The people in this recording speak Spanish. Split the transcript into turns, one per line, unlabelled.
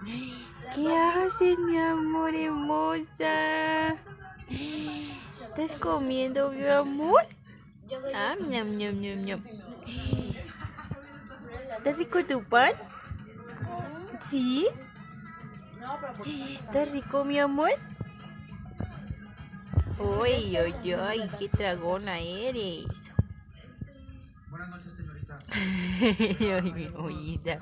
¿Qué haces, mi amor hermosa? ¿Estás comiendo, mi amor? Ah, ñam, ñam, ñam, ñam. ¿Está rico tu pan? ¿Sí? ¿Está rico, mi amor? Uy, uy, uy, qué tragona eres.
Buenas noches, señorita.
Ay, mi mollita.